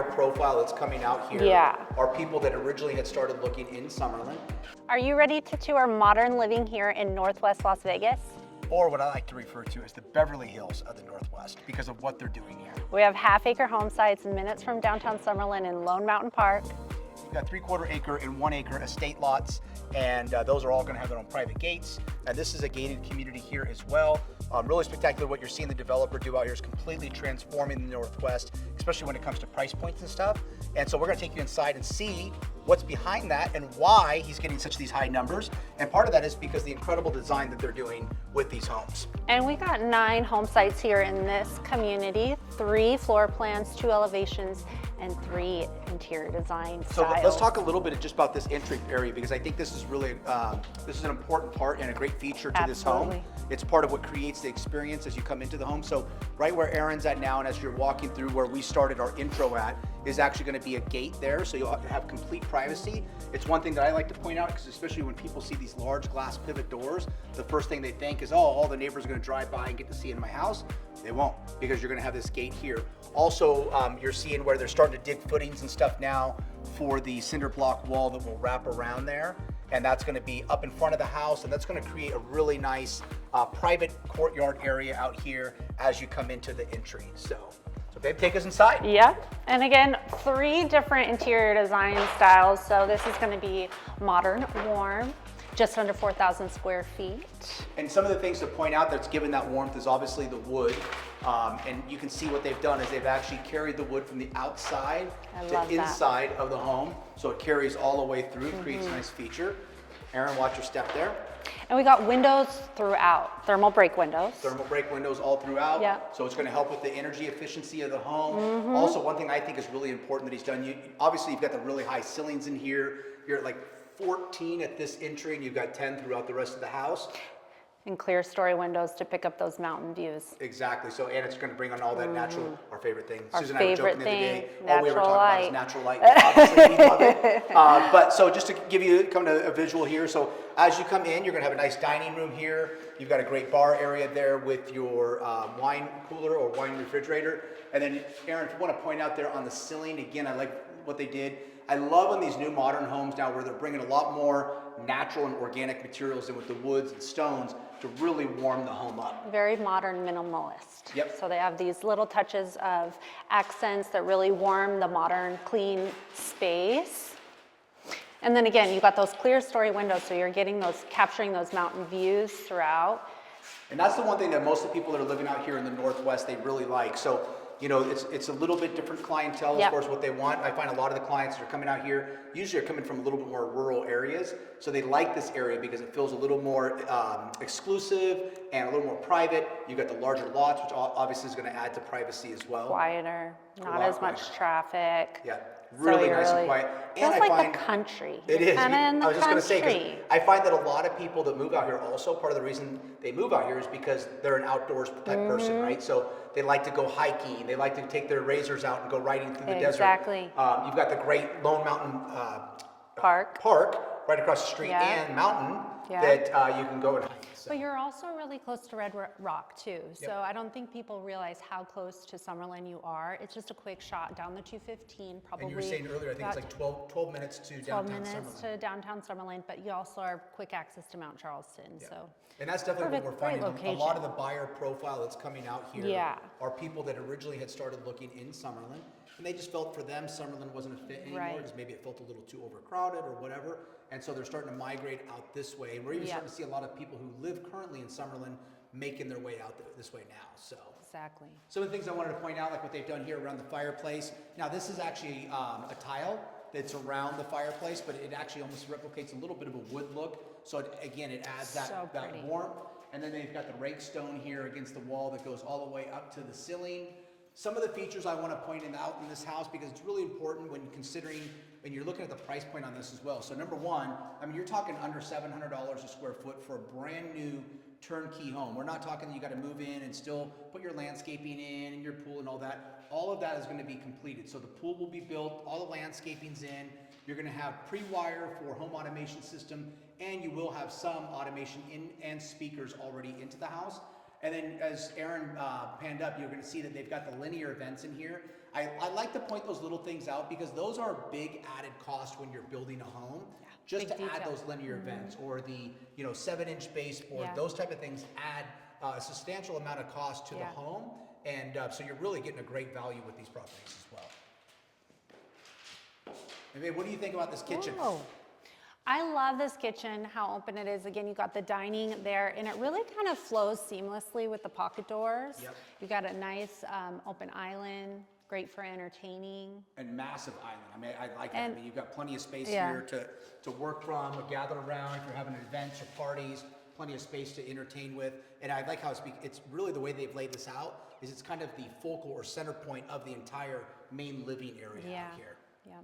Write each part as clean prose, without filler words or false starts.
profile that's coming out here are people that originally had started looking in Summerlin. Are you ready to tour modern living here in Northwest Las Vegas? Or what I like to refer to as the Beverly Hills of the Northwest because of what they're doing here. We have half-acre home sites minutes from downtown Summerlin in Lone Mountain Park. You've got 3/4 acre and 1 acre estate lots, and those are all going to have their own private gates. And this is a gated community here as well. Really spectacular. What you're seeing the developer do out here is completely transforming the Northwest, especially when it comes to price points and stuff. And so we're going to take you inside and see what's behind that and why he's getting such these high numbers. And part of that is because the incredible design that they're doing with these homes. And we got 9 home sites here in this community, 3 floor plans, 2 elevations, and 3 interior design styles. So let's talk a little bit just about this entry area, because I think this is really, this is an important part and a great feature to this home. It's part of what creates the experience as you come into the home. So right where Aaron's at now, and as you're walking through where we started our intro at, is actually going to be a gate there, so you'll have complete privacy. It's one thing that I like to point out, because especially when people see these large glass pivot doors, the first thing they think is, oh, all the neighbors are going to drive by and get to see in my house. They won't, because you're going to have this gate here. Also, you're seeing where they're starting to dig footings and stuff now for the cinder block wall that will wrap around there, and that's going to be up in front of the house, and that's going to create a really nice private courtyard area out here as you come into the entry. So babe, take us inside. Yep, and again, 3 different interior design styles. So this is gonna be modern, warm, just under 4,000 square feet. And some of the things to point out that's given that warmth is obviously the wood. And you can see what they've done is they've actually carried the wood from the outside to inside of the home. So it carries all the way through, creates a nice feature. Aaron, watch your step there. And we got windows throughout, thermal break windows. Thermal break windows all throughout. Yeah. So it's going to help with the energy efficiency of the home. Also, one thing I think is really important that he's done, obviously you've got the really high ceilings in here. You're at like 14 at this entry, and you've got 10 throughout the rest of the house. And clear story windows to pick up those mountain views. Exactly. So, and it's going to bring on all that natural, our favorite thing. Our Susan and I were joking favorite the other day. thing, All we ever natural talk about light. is natural light. Obviously, we love it. But so just to give you come to a visual here. So as you come in, you're going to have a nice dining room here. You've got a great bar area there with your wine cooler or wine refrigerator. And then, Aaron, if you want to point out there on the ceiling, again, I like what they did. I love on these new modern homes now where they're bringing a lot more natural and organic materials in with the woods and stones to really warm the home up. Very modern minimalist. Yep. So they have these little touches of accents that really warm the modern, clean space. And then again, you've got those clear story windows, so you're getting those, capturing those mountain views throughout. And that's the one thing that most of the people that are living out here in the Northwest, they really like. So, you know, it's a little bit different clientele as far as what they want. I find a lot of the clients that are coming out here usually are coming from a little bit more rural areas. So they like this area because it feels a little more exclusive and a little more private. You've got the larger lots, which obviously is going to add to privacy as well. Quieter, not as much traffic. Yeah. Really nice and quiet. Feels and like the country. It is. I was just going to say, 'cause I find that a lot of people that move out here also, part of the reason they move out here is because they're an outdoors type person, right? So they like to go hiking. They like to take their razors out and go riding through the desert. Exactly. You've got the great Lone Mountain Park right across the street and mountain that you can go and hike. So. But you're also really close to Red Rock too. So I don't think people realize how close to Summerlin you are. It's just a quick shot down the 215, probably. And you were saying earlier, I think it's like 12 minutes to downtown Summerlin. 12 minutes to downtown Summerlin, but you also are quick access to Mount Charleston. So. And that's definitely what we're finding. A lot of the buyer profile that's coming out here are people that originally had started looking in Summerlin, and they just felt for them Summerlin wasn't a fit anymore because maybe it felt a little too overcrowded or whatever. And so they're starting to migrate out this way. And we're even starting to see a lot of people who live currently in Summerlin making their way out this way now. So exactly. Some of the things I wanted to point out, like what they've done here around the fireplace. Now this is actually a tile that's around the fireplace, but it actually almost replicates a little bit of a wood look. So again, it adds that warmth. And then they've got the rake stone here against the wall that goes all the way up to the ceiling. Some of the features I want to point out in this house because it's really important when considering, and you're looking at the price point on this as well. So number one, I mean, you're talking under $700 a square foot for a brand new turnkey home. We're not talking that you got to move in and still put your landscaping in and your pool and all that. All of that is going to be completed. So the pool will be built, all the landscaping's in. You're going to have pre-wire for home automation system, and you will have some automation in and speakers already into the house. And then as Aaron panned up, you're gonna see that they've got the linear vents in here. I like to point those little things out because those are a big added cost when you're building a home. Yeah, Just big to add detail. those linear vents or the 7-inch baseboard, Yeah. those type of things add a substantial amount of cost to the Yeah. home. And so you're really getting a great value with these properties as well. And babe, what do you think about this kitchen? Whoa. I love this kitchen, how open it is. Again, you got the dining there, and it really kind of flows seamlessly with the pocket doors. Yep. You got a nice open island, great for entertaining. And massive island. I mean, I like that. And- I mean, you've got plenty of space Yeah. here to work from or gather around if you're having events or parties. Plenty of space to entertain with. And I like how it's really the way they've laid this out is it's kind of the focal or center point of the entire main living area Yeah. out here. Yeah.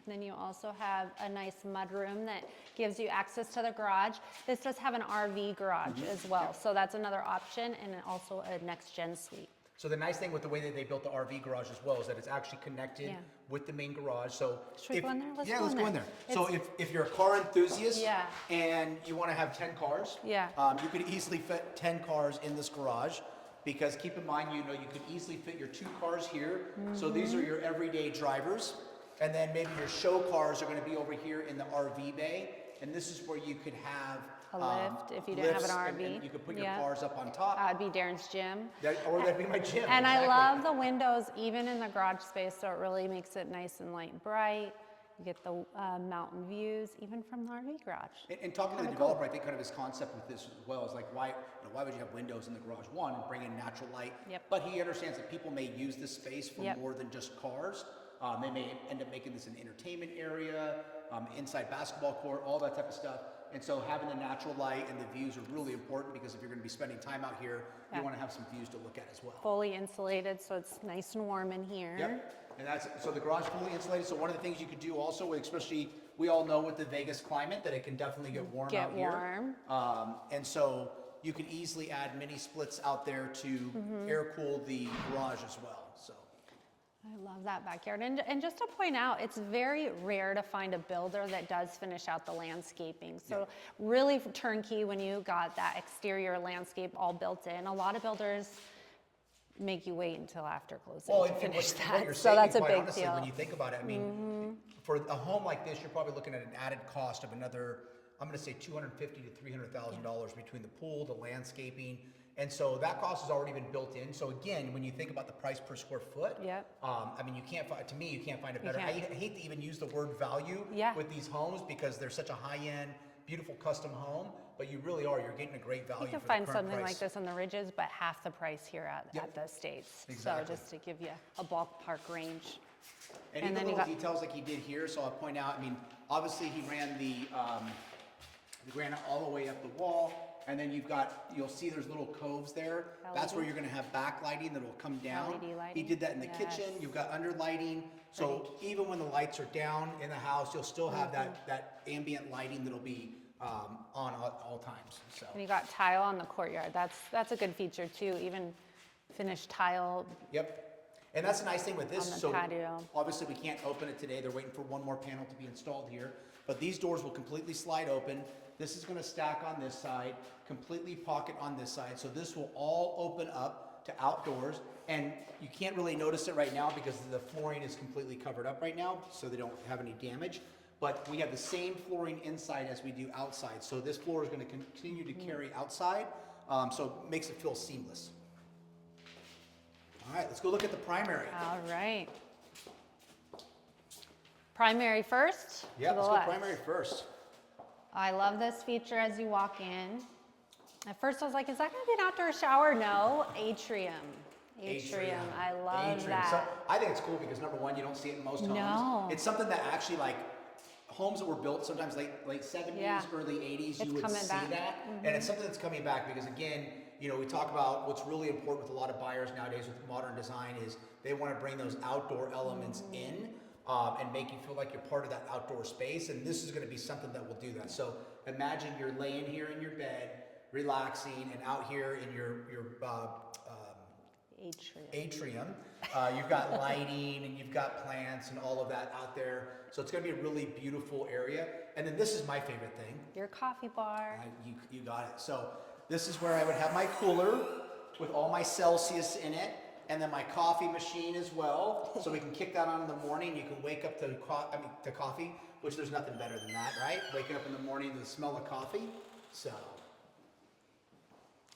And then you also have a nice mudroom that gives you access to the garage. This does have an RV garage as well, so that's another option, and also a next-gen suite. So the nice thing with the way that they built the RV garage as well is that it's actually connected Yeah. with the main garage. So Should we go in there? Let's yeah, go let's in go in there. there. So if you're a car enthusiast Yeah. and you want to have 10 cars, Yeah. you could easily fit 10 cars in this garage. Because keep in mind, you could easily fit your 2 cars here. So these are your everyday drivers. And then maybe your show cars are going to be over here in the RV bay. And this is where you could have A lift if you didn't have an lifts, RV. and you could put your Yeah. cars up on top. That'd be Darren's gym. Or that'd be my gym. And I exactly. love the windows even in the garage space, so it really makes it nice and light and bright. You get the mountain views even from the RV garage. And talking to the Kinda cool. developer, I think kind of his concept with this as well is like why would you have windows in the garage? One, and bring in natural light. Yep. But he understands that people may use this space for Yep. more than just cars. They may end up making this an entertainment area, inside basketball court, all that type of stuff. And so having the natural light and the views are really important because if you're going to be spending time out here, Yeah. you want to have some views to look at as well. Fully insulated, so it's nice and warm in here. Yep. And so the garage fully insulated. So one of the things you could do also, especially we all know with the Vegas climate that it can definitely get warm Get out here. warm. And so you can easily add mini splits out there to Mm-hmm. air cool the garage as well. So I love that backyard. And just to point out, it's very rare to find a builder that does finish out the landscaping. So really turnkey when you got that exterior landscape all built in. A lot of builders make you wait until after closing to and finish what that. you're So saying, that's a quite big honestly, deal. when you think about it, I mean, for a home like this, you're probably looking at an added cost of another, I'm going to say $250,000 to $300,000 between the pool, the landscaping. And so that cost has already been built in. So again, when you think about the price per square foot, Yep. I mean, you can't find a better. I can't. hate to even use the word value Yeah. with these homes because they're such a high-end, beautiful custom home, but you really are. You're getting a great value. You can for find the current something price. like this on the ridges, but half the price here at Yep. the Estates. Exactly. So just to give you a ballpark range. And And even then you little got- details like he did here, so I'll point out, I mean, obviously he ran the granite all the way up the wall, and then you'll see there's little coves there. That's where LED. you're gonna have backlighting that will come down. LED He lighting. did that in the Yes. kitchen, you've got under lighting, so even when the lights are down in the house, you'll still have that ambient lighting that'll be on all times, so. And you got tile on the courtyard. That's a good feature too, even finished tile. Yep. And that's the nice thing with this. On the So patio. obviously we can't open it today. They're waiting for one more panel to be installed here. But these doors will completely slide open. This is going to stack on this side, completely pocket on this side. So this will all open up to outdoors. And you can't really notice it right now because the flooring is completely covered up right now, so they don't have any damage. But we have the same flooring inside as we do outside. So this floor is going to continue to carry outside, so it makes it feel seamless. All right, let's go look at the primary. All right. Primary first. Yeah, to the let's go left. primary first. I love this feature as you walk in. At first I was like, is that gonna be an outdoor shower? No, atrium. Atrium, I love Atrium. that. So I think it's cool because number one, you don't see it in most homes. No. It's something that actually like homes that were built sometimes late 70s, Yeah. early 80s, It's you would coming see back. that. And it's something that's coming back because again, we talk about what's really important with a lot of buyers nowadays with modern design is they want to bring those outdoor elements in and make you feel like you're part of that outdoor space. And this is going to be something that will do that. So imagine you're laying here in your bed, relaxing, and out here in your Atrium. atrium. You've got lighting and you've got plants and all of that out there. So it's going to be a really beautiful area. And then this is my favorite thing. Your coffee bar. You got it. So This is where I would have my cooler with all my Celsius in it, and then my coffee machine as well. So we can kick that on in the morning. You can wake up to coffee, which there's nothing better than that, right? Waking up in the morning to the smell of coffee. So.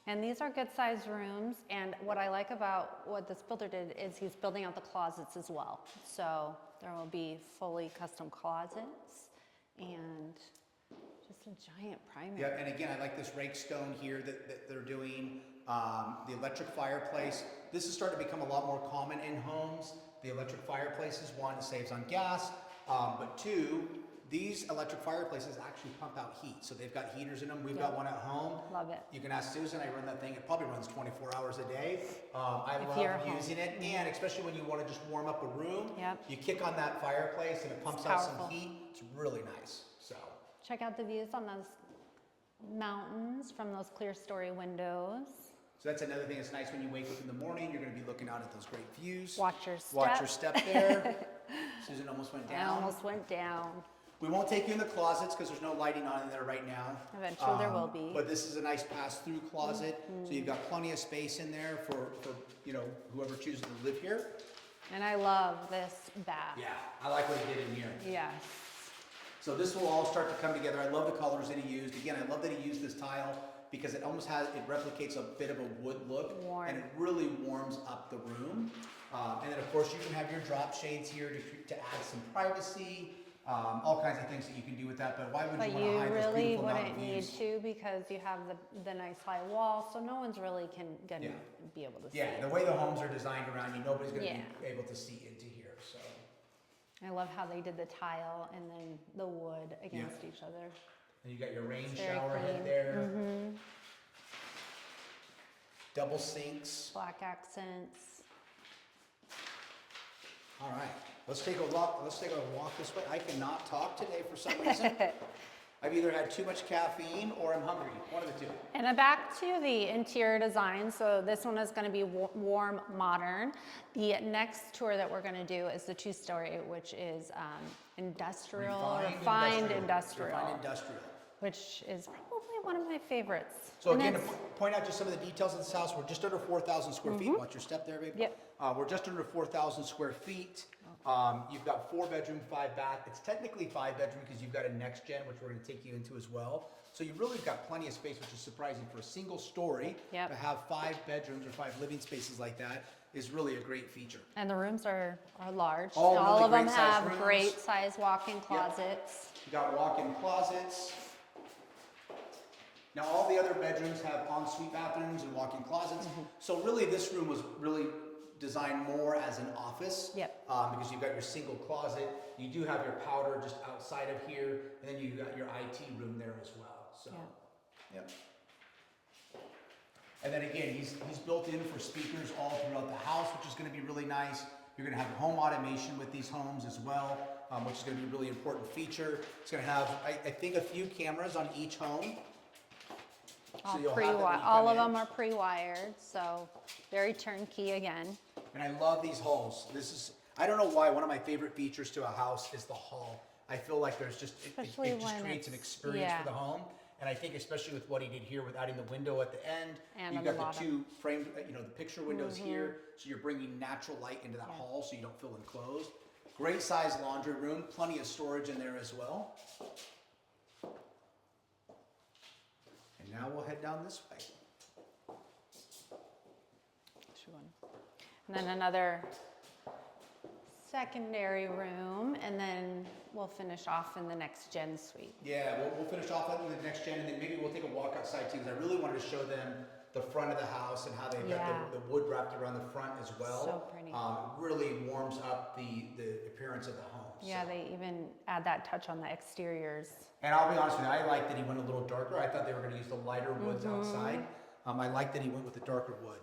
And these are good sized rooms, and what I like about what this builder did is he's building out the closets as well. So there will be fully custom closets and just a giant primary. Yeah, and again, I like this rake stone here that they're doing. The electric fireplace. This is starting to become a lot more common in homes. The electric fireplaces, one, it saves on gas, but two, these electric fireplaces actually pump out heat. So they've got heaters in them. We've got one at home. Love it. You can ask Susan, I run that thing. It probably runs 24 hours a day. I If you're love home. using it. And especially when you want to just warm up a room, Yep. you kick on that fireplace and it pumps It's out powerful. some heat. It's really nice. So. Check out the views on those mountains from those clear story windows. So that's another thing that's nice when you wake up in the morning. You're going to be looking out at those great views. Watch your step. Watch your step there. Susan almost went I down. almost went down. We won't take you in the closets because there's no lighting on in there right now. Eventually there will be. But this is a nice pass-through closet. So you've got plenty of space in there for whoever chooses to live here. And I love this bath. Yeah, I like what he did in here. Yes. So this will all start to come together. I love the colors that he used. Again, I love that he used this tile because it replicates a bit of a wood look. Warm. And it really warms up the room. And then of course you can have your drop shades here to add some privacy. All kinds of things that you can do with that, but why would But you want to you hide this really beautiful mountain wouldn't need views? to because you have the nice high wall, so no one's really gonna Yeah. be able to see. Yeah, the way the homes are designed around you, nobody's going to Yeah. be able to see into here. So, I love how they did the tile and then the wood against each other. and you got your rain It's very shower head clean. there. Double sinks. Black accents. All right, let's take a walk. Let's take a walk this way. I cannot talk today for some reason. I've either had too much caffeine or I'm hungry. One of the two. And then back to the interior design. So this one is going to be warm, modern. The next tour that we're going to do is the 2-story, which is industrial, refined industrial, which is probably one of my favorites. So And again, to it's- point out just some of the details of this house, we're just under 4,000 square feet. Watch your step there, babe. Yep. We're just under 4,000 square feet. You've got 4 bedroom, 5 bath. It's technically 5 bedroom because you've got a next gen, which we're going to take you into as well. So you really got plenty of space, which is surprising for a single story. Yep. To have 5 bedrooms or 5 living spaces like that is really a great feature. And the rooms are large. All really of them great size have rooms. great size walk-in closets. You got walk-in closets. Now all the other bedrooms have ensuite bathrooms and walk-in closets. So really this room was really designed more as an office. Yep. Because you've got your single closet. You do have your powder just outside of here. And then you've got your IT room there as well. So, yep. And then again, he's built in for speakers all throughout the house, which is going to be really nice. You're going to have home automation with these homes as well, which is going to be a really important feature. It's going to have, I think, a few cameras on each home. All, you'll have that when you all come of in. them are pre-wired, so very turnkey again. And I love these halls. This is, I don't know why, one of my favorite features to a house is the hall. I feel like there's just, it just Especially when creates an it's- experience yeah. for the home. And I think especially with what he did here with adding the window at the end, And you've on the got the bottom. 2 framed, the picture windows here. So you're bringing natural light into that hall so you don't feel enclosed. Great size laundry room, plenty of storage in there as well. And now we'll head down this way. And then another secondary room, and then we'll finish off in the next gen suite. Yeah, we'll finish off on the next gen, and then maybe we'll take a walk outside too, because I really wanted to show them the front of the house and how they've Yeah. got the wood wrapped around the front as well. So pretty. It really warms up the appearance of the home. Yeah, so. they even add that touch on the exteriors. And I'll be honest with you, I like that he went a little darker. I thought they were going to use the lighter woods outside. I like that he went with the darker wood.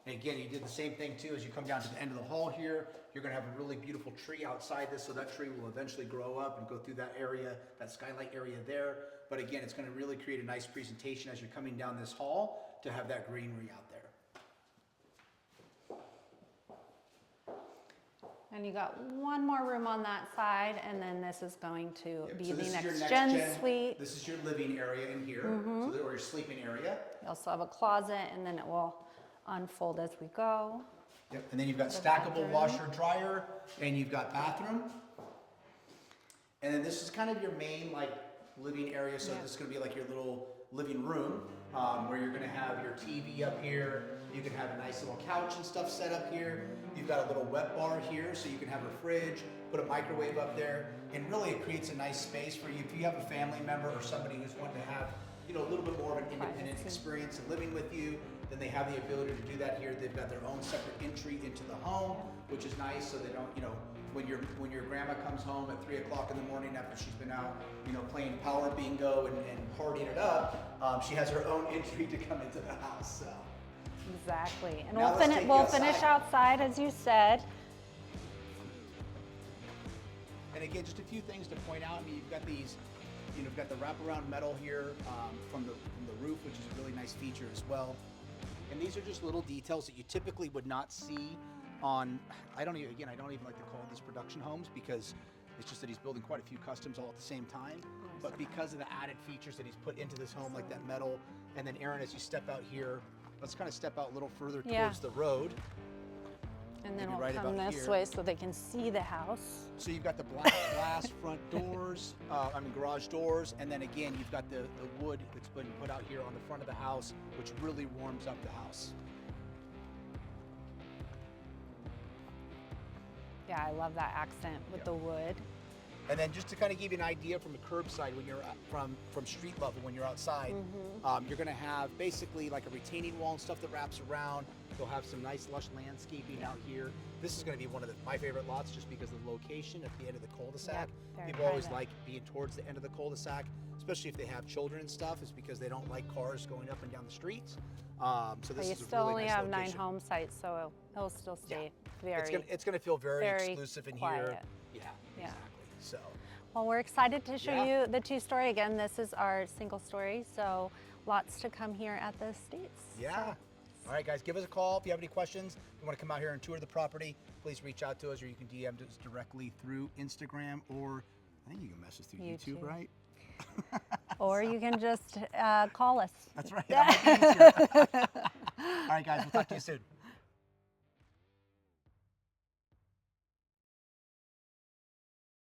And again, you did the same thing too. As you come down to the end of the hall here, you're going to have a really beautiful tree outside this, so that tree will eventually grow up and go through that area, that skylight area there. But again, it's going to really create a nice presentation as you're coming down this hall to have that greenery out there. And And you got one more room on that side, and then this is going to be So the this is your next gen suite. This is your living area in here, or your sleeping area. You also have a closet, and then it will unfold as we go. Yep. And then you've got stackable washer dryer, and you've got bathroom. And then this is kind of your main like living area. So this is going to be like your little living room, where you're going to have your TV up here. You can have a nice little couch and stuff set up here. You've got a little wet bar here, so you can have a fridge, put a microwave up there, and really it creates a nice space for you. If you have a family member or somebody who's wanting to have, you know, a little bit more of an independent experience in living with you, then they have the ability to do that here. They've got their own separate entry into the home, which is nice, so they don't, you know, when your grandma comes home at 3 o'clock in the morning after she's been out, you know, playing power bingo and partying it up, she has her own entry to come into the house. So. Exactly. And Now we'll finish outside, as you said. And again, just a few things to point out. I mean, you've got these, you know, you've got the wraparound metal here from the roof, which is a really nice feature as well. And these are just little details that you typically would not see on, I don't even like to call these production homes, because it's just that he's building quite a few customs all at the same time. But because of the added features that he's put into this home, like that metal, and then Aaron, as you step out here, let's kind of step out a little further towards the road. And then Maybe we'll right come about this here. way so they can see the house. So you've got the black glass front doors, garage doors, and then again, you've got the wood that's been put out here on the front of the house, which really warms up the house. Yeah, I love that accent with the wood. And then just to kind of give you an idea from a curbside, when you're from street level, when you're outside, you're going to have basically like a retaining wall and stuff that wraps around. You'll have some nice lush landscaping out here. This is going to be one of my favorite lots, just because of the location at the end of the cul-de-sac. People always like being towards the end of the cul-de-sac, especially if they have children and stuff. It's because they don't like cars going up and down the streets. So this But you is a still really only nice have location. 9 home sites, so it'll still stay It's going to feel very exclusive in quiet. here. Yeah, exactly. So. Well, we're excited to show you the 2-story. Again, this is our single story, so lots to come here at the Estates. Yeah. All right, guys, give us a call if you have any questions. If you want to come out here and tour the property, please reach out to us, or you can DM us directly through Instagram, or I think you can message through YouTube, right? Or you can just call us. That's right. That might be easier. All right, guys, we'll talk to you soon.